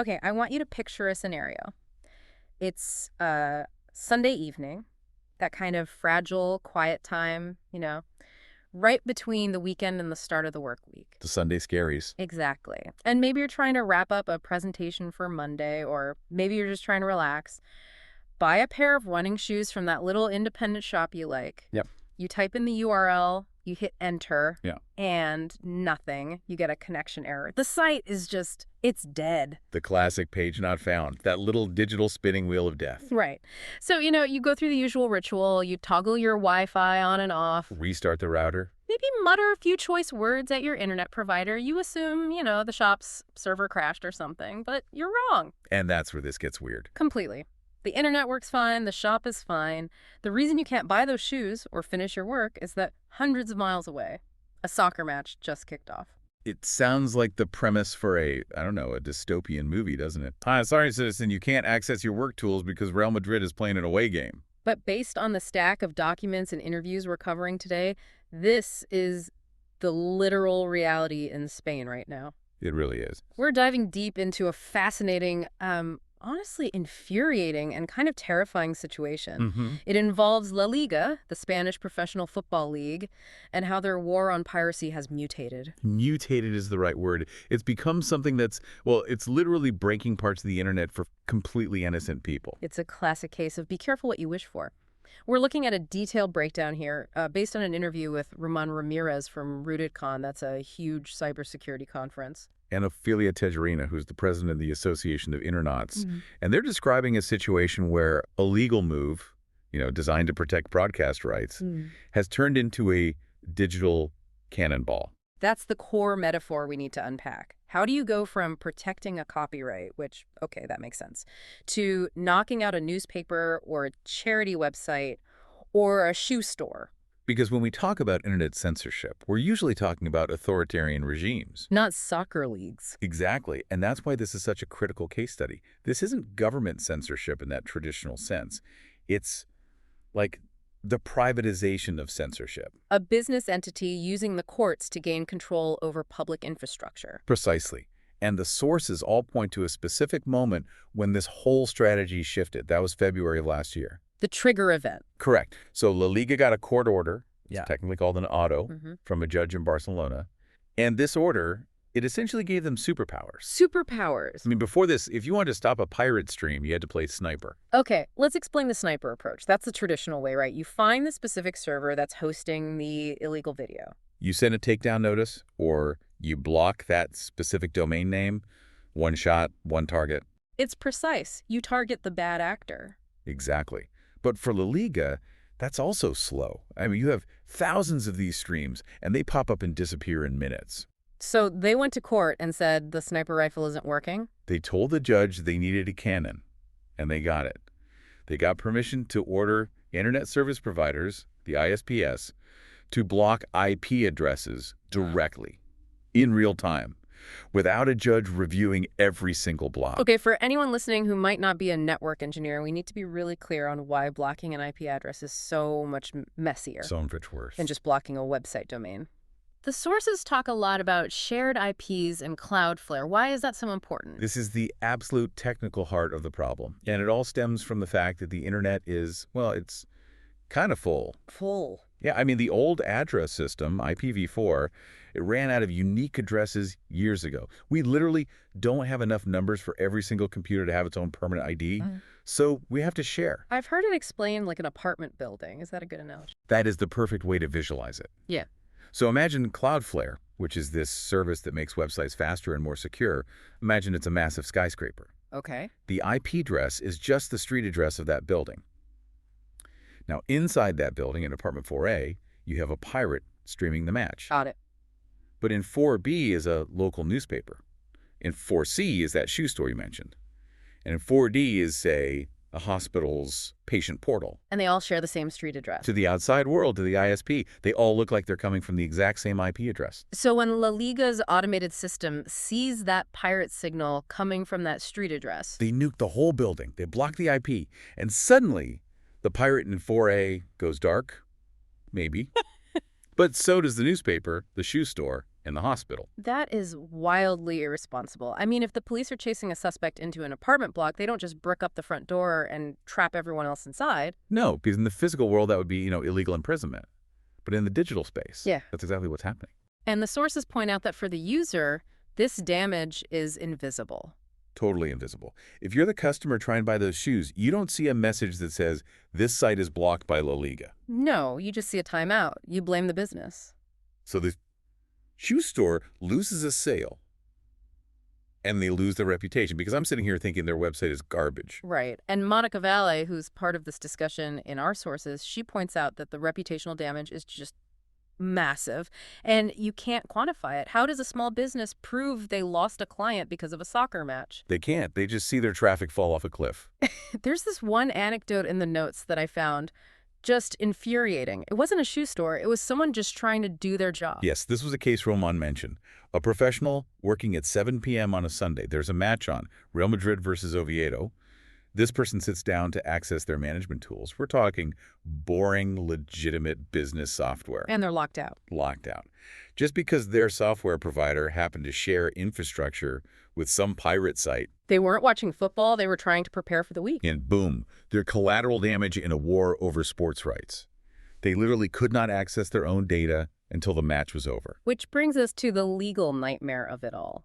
Okay, I want you to picture a scenario. It's Sunday evening, that kind of fragile, quiet time, right between the weekend and the start of the work week. The Sunday scaries. Exactly. And maybe you're trying to wrap up a presentation for Monday, or maybe you're just trying to relax. Buy a pair of running shoes from that little independent shop you like. Yep. You type in the URL, you hit enter, Yeah. and nothing. You get a connection error. The site is just, it's dead. The classic page not found. That little digital spinning wheel of death. Right. So, you go through the usual ritual. You toggle your Wi-Fi on and off. Restart the router. Maybe mutter a few choice words at your internet provider. You assume, the shop's server crashed or something, but you're wrong. And that's where this gets weird. Completely. The internet works fine, the shop is fine. The reason you can't buy those shoes or finish your work is that hundreds of miles away, a soccer match just kicked off. It sounds like the premise for a dystopian movie, doesn't it? Hi, sorry, citizen, you can't access your work tools because Real Madrid is playing an away game. But based on the stack of documents and interviews we're covering today, this is the literal reality in Spain right now. It really is. We're diving deep into a fascinating, honestly infuriating and kind of terrifying situation. It involves La Liga, the Spanish professional football league, and how their war on piracy has mutated. Mutated is the right word. It's become something that's, it's literally breaking parts of the internet for completely innocent people. It's a classic case of be careful what you wish for. We're looking at a detailed breakdown here based on an interview with Román Ramírez from RootedCON. That's a huge cybersecurity conference. And Ofelia Tejerina, who's the president of the Association of Internauts. And they're describing a situation where a legal move, designed to protect broadcast rights, has turned into a digital cannonball. That's the core metaphor we need to unpack. How do you go from protecting a copyright, which, okay, that makes sense, to knocking out a newspaper or a charity website or a shoe store? Because when we talk about internet censorship, we're usually talking about authoritarian regimes. Not soccer leagues. Exactly. And that's why this is such a critical case study. This isn't government censorship in that traditional sense. It's like the privatization of censorship. A business entity using the courts to gain control over public infrastructure. Precisely. And the sources all point to a specific moment when this whole strategy shifted. That was February of last year. The trigger event. Correct. So La Liga got a court order, Yeah. it's technically called an auto, from a judge in Barcelona. And this order, it essentially gave them superpowers. Superpowers. I mean, before this, if you wanted to stop a pirate stream, you had to play sniper. Okay, let's explain the sniper approach. That's the traditional way, right? You find the specific server that's hosting the illegal video. You send a takedown notice, or you block that specific domain name. One shot, one target. It's precise. You target the bad actor. Exactly. But for La Liga, that's also slow. I mean, you have thousands of these streams, and they pop up and disappear in minutes. So they went to court and said the sniper rifle isn't working? They told the judge they needed a cannon, and they got it. They got permission to order internet service providers, the ISPs, to block IP addresses directly, in real time, without a judge reviewing every single block. Okay, for anyone listening who might not be a network engineer, we need to be really clear on why blocking an IP address is so much messier So much worse. than just blocking a website domain. The sources talk a lot about shared IPs and Cloudflare. Why is that so important? This is the absolute technical heart of the problem. And it all stems from the fact that the internet is, it's kind of full. Full. Yeah, I mean, the old address system, IPv4, it ran out of unique addresses years ago. We literally don't have enough numbers for every single computer to have its own permanent ID, so we have to share. I've heard it explained like an apartment building. Is that a good analogy? That is the perfect way to visualize it. Yeah. So imagine Cloudflare, which is this service that makes websites faster and more secure. Imagine it's a massive skyscraper. Okay. The IP address is just the street address of that building. Now, inside that building, in apartment 4A, you have a pirate streaming the match. Got it. But in 4B is a local newspaper. In 4C is that shoe store you mentioned. And in 4D is, say, a hospital's patient portal. And they all share the same street address. To the outside world, to the ISP, they all look like they're coming from the exact same IP address. So when La Liga's automated system sees that pirate signal coming from that street address, They nuke the whole building. They block the IP. And suddenly, the pirate in 4A goes dark. Maybe. But so does the newspaper, the shoe store, in the hospital. That is wildly irresponsible. I mean, if the police are chasing a suspect into an apartment block, they don't just brick up the front door and trap everyone else inside. No, because in the physical world, that would be, illegal imprisonment. But in the digital space, yeah, that's exactly what's happening. And the sources point out that for the user, this damage is invisible. Totally invisible. If you're the customer trying to buy those shoes, you don't see a message that says, this site is blocked by La Liga. No, you just see a timeout. You blame the business. So the shoe store loses a sale, and they lose their reputation, because I'm sitting here thinking their website is garbage. Right. And Monica Valle, who's part of this discussion in our sources, she points out that the reputational damage is just massive, and you can't quantify it. How does a small business prove they lost a client because of a soccer match? They can't. They just see their traffic fall off a cliff. There's this one anecdote in the notes that I found just infuriating. It wasn't a shoe store. It was someone just trying to do their job. Yes, this was a case Román mentioned. A professional working at 7 p.m. on a Sunday. There's a match on, Real Madrid versus Oviedo. This person sits down to access their management tools. We're talking boring, legitimate business software. And they're locked out. Locked out. Just because their software provider happened to share infrastructure with some pirate site. They weren't watching football. They were trying to prepare for the week. And boom, they're collateral damage in a war over sports rights. They literally could not access their own data until the match was over. Which brings us to the legal nightmare of it all.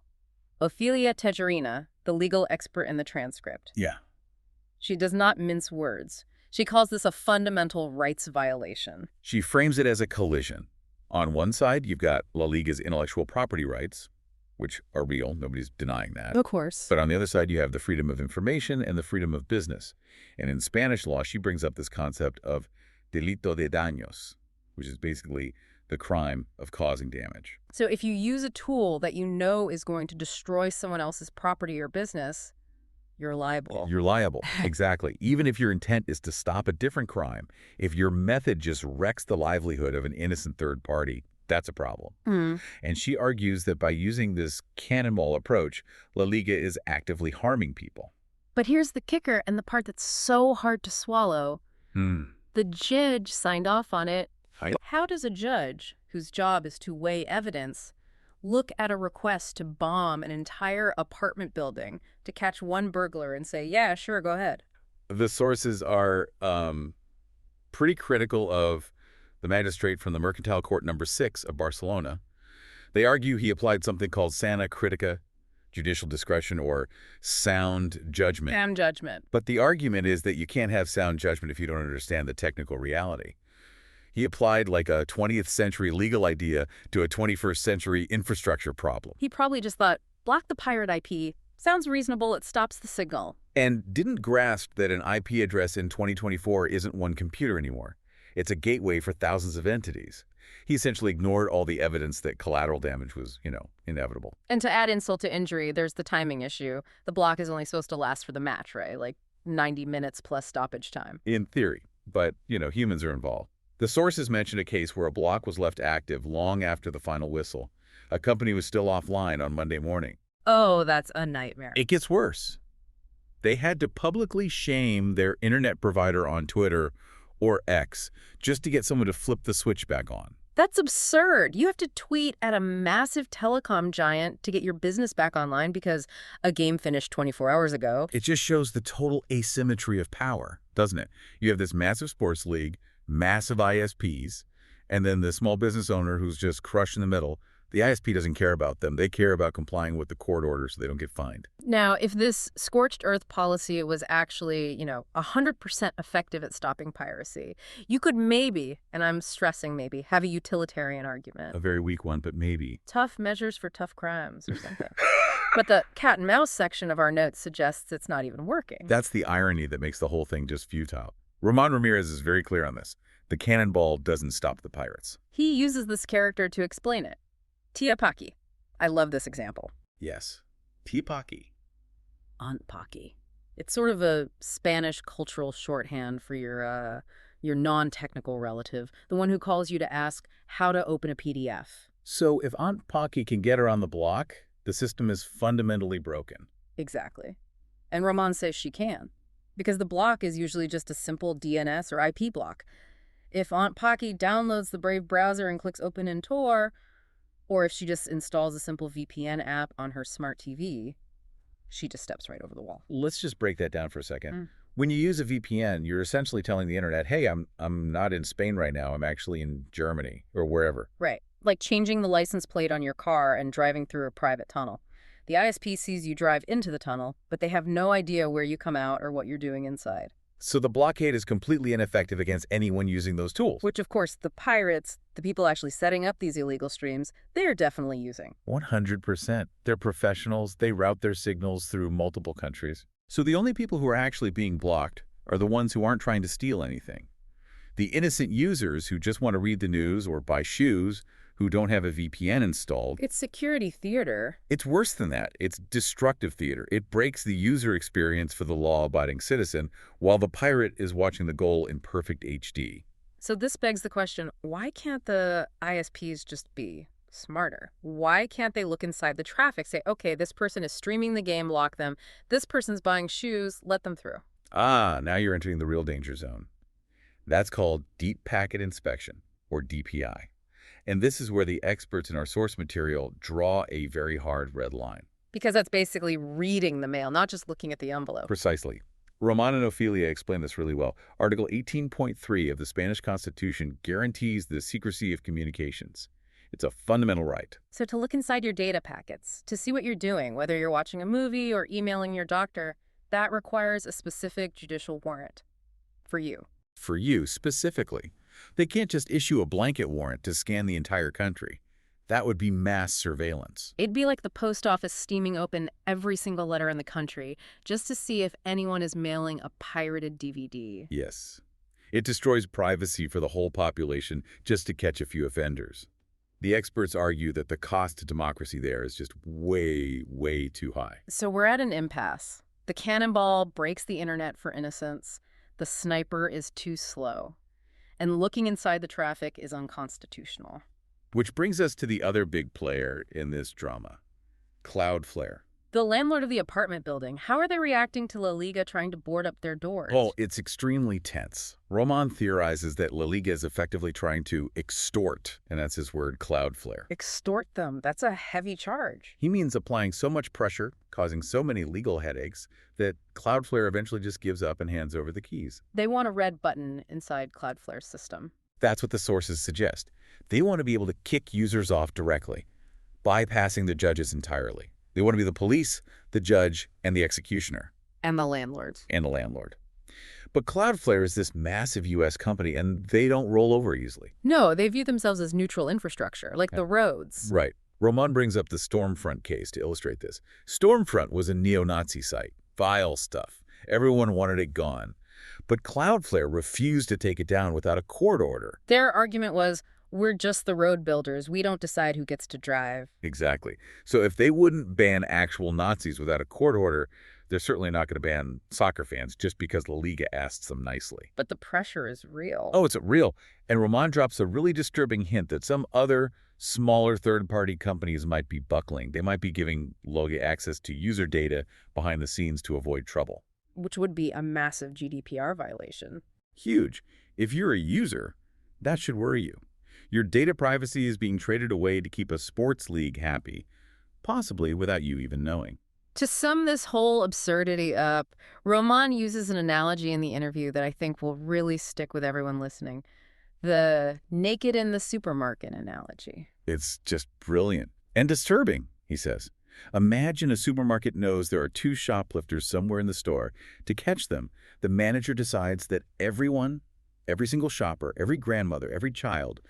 Ofelia Tejerina, the legal expert in the transcript. Yeah. She does not mince words. She calls this a fundamental rights violation. She frames it as a collision. On one side, you've got La Liga's intellectual property rights, which are real. Nobody's denying that. Of course. But on the other side, you have the freedom of information and the freedom of business. And in Spanish law, she brings up this concept of delito de daños, which is basically the crime of causing damage. So if you use a tool that you know is going to destroy someone else's property or business, you're liable. You're liable, exactly. Even if your intent is to stop a different crime, if your method just wrecks the livelihood of an innocent third party, that's a problem. And she argues that by using this cannonball approach, La Liga is actively harming people. But here's the kicker, and the part that's so hard to swallow. The judge signed off on it. How does a judge, whose job is to weigh evidence, look at a request to bomb an entire apartment building to catch one burglar and say, yeah, sure, go ahead? The sources are pretty critical of the magistrate from the Mercantile Court No. 6 of Barcelona. They argue he applied something called sana critica, judicial discretion, or sound judgment. Sound judgment. But the argument is that you can't have sound judgment if you don't understand the technical reality. He applied like a 20th century legal idea to a 21st century infrastructure problem. He probably just thought, block the pirate IP. Sounds reasonable. It stops the signal. And didn't grasp that an IP address in 2024 isn't one computer anymore. It's a gateway for thousands of entities. He essentially ignored all the evidence that collateral damage was, inevitable. And to add insult to injury, there's the timing issue. The block is only supposed to last for the match, right? Like 90 minutes plus stoppage time. In theory. But, humans are involved. The sources mentioned a case where a block was left active long after the final whistle. A company was still offline on Monday morning. Oh, that's a nightmare. It gets worse. They had to publicly shame their internet provider on Twitter or X just to get someone to flip the switch back on. That's absurd. You have to tweet at a massive telecom giant to get your business back online because a game finished 24 hours ago. It just shows the total asymmetry of power, doesn't it? You have this massive sports league, massive ISPs, and then the small business owner who's just crushed in the middle. The ISP doesn't care about them. They care about complying with the court order so they don't get fined. Now, if this scorched earth policy was actually, 100% effective at stopping piracy, you could maybe, and I'm stressing maybe, have a utilitarian argument. A very weak one, but maybe. Tough measures for tough crimes or something. But the cat and mouse section of our notes suggests it's not even working. That's the irony that makes the whole thing just futile. Román Ramírez is very clear on this. The cannonball doesn't stop the pirates. He uses this character to explain it. Tia Paqui. I love this example. Yes. Tia Paqui. Aunt Paqui. It's sort of a Spanish cultural shorthand for your non-technical relative, the one who calls you to ask how to open a PDF. So if Aunt Paqui can get her on the block, the system is fundamentally broken. Exactly. And Román says she can, because the block is usually just a simple DNS or IP block. If Aunt Paqui downloads the Brave browser and clicks open in Tor, Or if she just installs a simple VPN app on her smart TV, she just steps right over the wall. Let's just break that down for a second. Mm. When you use a VPN, you're essentially telling the internet, hey, I'm not in Spain right now. I'm actually in Germany or wherever. Right. Like changing the license plate on your car and driving through a private tunnel. The ISP sees you drive into the tunnel, but they have no idea where you come out or what you're doing inside. So the blockade is completely ineffective against anyone using those tools. Which, of course, the pirates, the people actually setting up these illegal streams, they're definitely using. 100%. They're professionals. They route their signals through multiple countries. So the only people who are actually being blocked are the ones who aren't trying to steal anything. The innocent users who just want to read the news or buy shoes, who don't have a VPN installed. It's security theater. It's worse than that. It's destructive theater. It breaks the user experience for the law-abiding citizen while the pirate is watching the goal in perfect HD. So this begs the question, why can't the ISPs just be smarter? Why can't they look inside the traffic, say, okay, this person is streaming the game, block them. This person's buying shoes, let them through. Ah, now you're entering the real danger zone. That's called Deep Packet Inspection, or DPI. And this is where the experts in our source material draw a very hard red line. Because that's basically reading the mail, not just looking at the envelope. Precisely. Román and Ofelia explain this really well. Article 18.3 of the Spanish Constitution guarantees the secrecy of communications. It's a fundamental right. So to look inside your data packets, to see what you're doing, whether you're watching a movie or emailing your doctor, that requires a specific judicial warrant. For you. For you, specifically. They can't just issue a blanket warrant to scan the entire country. That would be mass surveillance. It'd be like the post office steaming open every single letter in the country just to see if anyone is mailing a pirated DVD. Yes. It destroys privacy for the whole population just to catch a few offenders. The experts argue that the cost to democracy there is just way, way too high. So we're at an impasse. The cannonball breaks the internet for innocence. The sniper is too slow. And looking inside the traffic is unconstitutional. Which brings us to the other big player in this drama, Cloudflare. The landlord of the apartment building, how are they reacting to La Liga trying to board up their doors? Oh, it's extremely tense. Román theorizes that La Liga is effectively trying to extort, and that's his word, Cloudflare. Extort them. That's a heavy charge. He means applying so much pressure, causing so many legal headaches, that Cloudflare eventually just gives up and hands over the keys. They want a red button inside Cloudflare's system. That's what the sources suggest. They want to be able to kick users off directly, bypassing the judges entirely. They want to be the police, the judge, and the executioner. And the landlords. And the landlord. But Cloudflare is this massive U.S. company, and they don't roll over easily. No, they view themselves as neutral infrastructure, like the roads. Right. Román brings up the Stormfront case to illustrate this. Stormfront was a neo-Nazi site. Vile stuff. Everyone wanted it gone. But Cloudflare refused to take it down without a court order. Their argument was, we're just the road builders. We don't decide who gets to drive. Exactly. So if they wouldn't ban actual Nazis without a court order, they're certainly not going to ban soccer fans just because La Liga asks them nicely. But the pressure is real. Oh, it's real. And Román drops a really disturbing hint that some other smaller third-party companies might be buckling. They might be giving La Liga access to user data behind the scenes to avoid trouble. Which would be a massive GDPR violation. Huge. If you're a user, that should worry you. Your data privacy is being traded away to keep a sports league happy, possibly without you even knowing. To sum this whole absurdity up, Román uses an analogy in the interview that I think will really stick with everyone listening. The naked in the supermarket analogy. It's just brilliant and disturbing, he says. Imagine a supermarket knows there are two shoplifters somewhere in the store. To catch them, the manager decides that everyone, every single shopper, every grandmother, every child,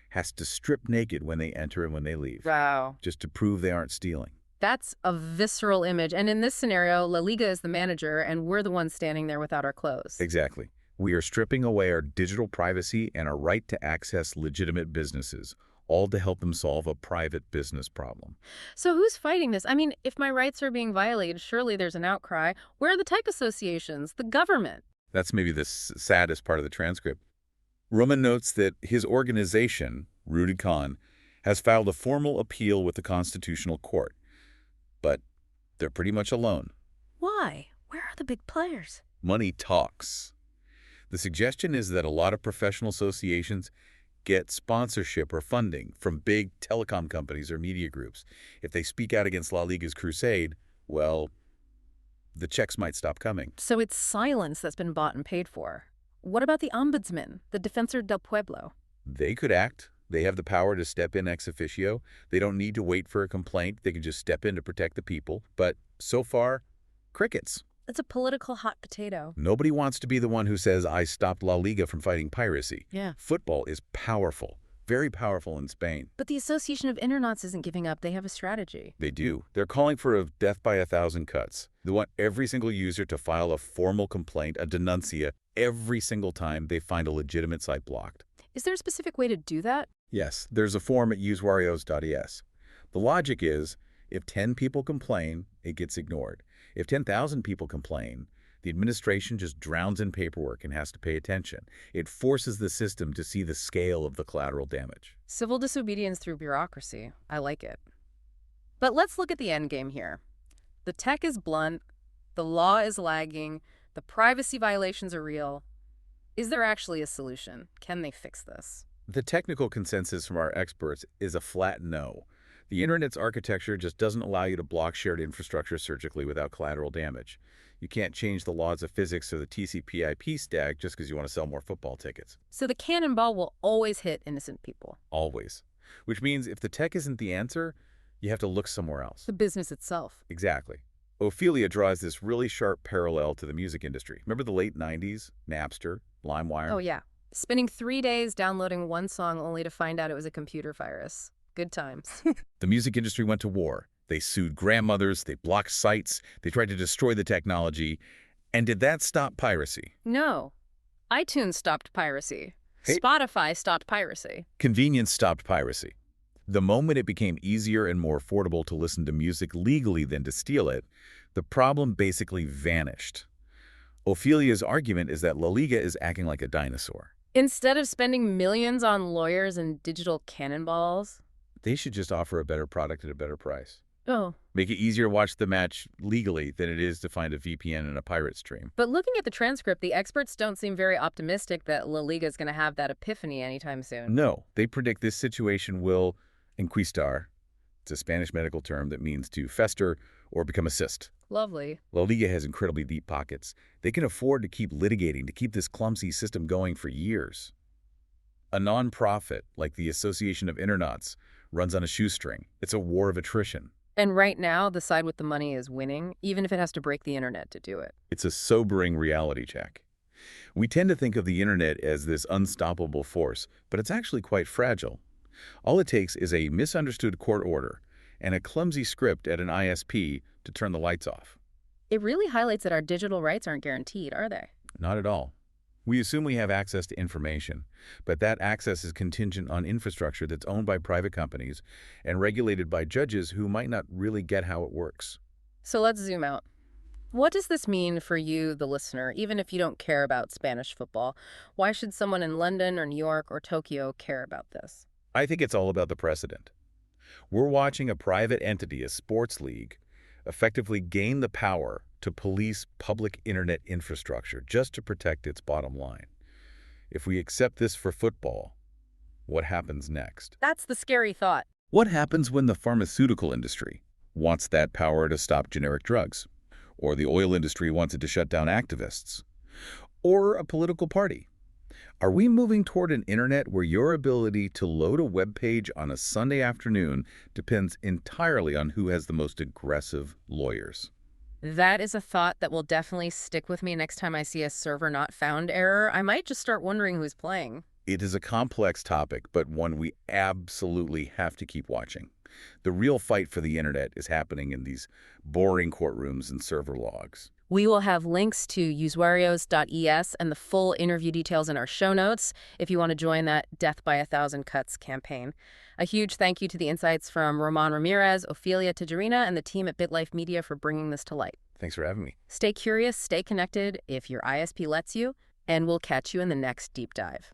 has to strip naked when they enter and when they leave. Wow. Just to prove they aren't stealing. That's a visceral image. And in this scenario, La Liga is the manager, and we're the ones standing there without our clothes. Exactly. We are stripping away our digital privacy and our right to access legitimate businesses, all to help them solve a private business problem. So who's fighting this? I mean, if my rights are being violated, surely there's an outcry. Where are the tech associations, the government? That's maybe the saddest part of the transcript. Román notes that his organization, RootedCON, has filed a formal appeal with the Constitutional Court. But they're pretty much alone. Why? Where are the big players? Money talks. The suggestion is that a lot of professional associations, get sponsorship or funding from big telecom companies or media groups. If they speak out against La Liga's crusade, well, the checks might stop coming. So it's silence that's been bought and paid for. What about the ombudsman, the Defensor del Pueblo? They could act. They have the power to step in ex officio. They don't need to wait for a complaint. They can just step in to protect the people. But so far, crickets. It's a political hot potato. Nobody wants to be the one who says, I stopped La Liga from fighting piracy. Yeah. Football is powerful, very powerful in Spain. But the Association of Internauts isn't giving up. They have a strategy. They do. They're calling for a death by 1,000 cuts. They want every single user to file a formal complaint, a denuncia, every single time they find a legitimate site blocked. Is there a specific way to do that? Yes, there's a form at usuarios.es. The logic is, if 10 people complain, it gets ignored. If 10,000 people complain, the administration just drowns in paperwork and has to pay attention. It forces the system to see the scale of the collateral damage. Civil disobedience through bureaucracy. I like it. But let's look at the end game here. The tech is blunt, the law is lagging, the privacy violations are real. Is there actually a solution? Can they fix this? The technical consensus from our experts is a flat no. The Internet's architecture just doesn't allow you to block shared infrastructure surgically without collateral damage. You can't change the laws of physics or the TCP/IP stack just because you want to sell more football tickets. So the cannonball will always hit innocent people. Always. Which means if the tech isn't the answer, you have to look somewhere else. The business itself. Exactly. Ofelia draws this really sharp parallel to the music industry. Remember the late 90s? Napster, LimeWire? Oh, yeah. Spending 3 days downloading one song only to find out it was a computer virus. Good times. The music industry went to war. They sued grandmothers, they blocked sites, they tried to destroy the technology. And did that stop piracy? No. iTunes stopped piracy. Hey. Spotify stopped piracy. Convenience stopped piracy. The moment it became easier and more affordable to listen to music legally than to steal it, the problem basically vanished. Ofelia's argument is that La Liga is acting like a dinosaur. Instead of spending millions on lawyers and digital cannonballs. They should just offer a better product at a better price. Oh. Make it easier to watch the match legally than it is to find a VPN and a pirate stream. But looking at the transcript, the experts don't seem very optimistic that La Liga is going to have that epiphany anytime soon. No, they predict this situation will enquistar. It's a Spanish medical term that means to fester or become a cyst. Lovely. La Liga has incredibly deep pockets. They can afford to keep litigating, to keep this clumsy system going for years. A non-profit, like the Association of Internauts, runs on a shoestring. It's a war of attrition. And right now, the side with the money is winning, even if it has to break the internet to do it. It's a sobering reality check. We tend to think of the internet as this unstoppable force, but it's actually quite fragile. All it takes is a misunderstood court order and a clumsy script at an ISP to turn the lights off. It really highlights that our digital rights aren't guaranteed, are they? Not at all. We assume we have access to information, but that access is contingent on infrastructure that's owned by private companies and regulated by judges who might not really get how it works. So let's zoom out. What does this mean for you, the listener, even if you don't care about Spanish football? Why should someone in London or New York or Tokyo care about this? I think it's all about the precedent. We're watching a private entity, a sports league, effectively gain the power to police public internet infrastructure just to protect its bottom line. If we accept this for football, what happens next? That's the scary thought. What happens when the pharmaceutical industry wants that power to stop generic drugs? Or the oil industry wants it to shut down activists? Or a political party? Are we moving toward an internet where your ability to load a web page on a Sunday afternoon depends entirely on who has the most aggressive lawyers? That is a thought that will definitely stick with me next time I see a server not found error. I might just start wondering who's playing. It is a complex topic, but one we absolutely have to keep watching. The real fight for the internet is happening in these boring courtrooms and server logs. We will have links to usuarios.es and the full interview details in our show notes if you want to join that Death by 1,000 Cuts campaign. A huge thank you to the insights from Román Ramírez, Ofelia Tejerina, and the team at BitLife Media for bringing this to light. Thanks for having me. Stay curious, stay connected if your ISP lets you, and we'll catch you in the next deep dive.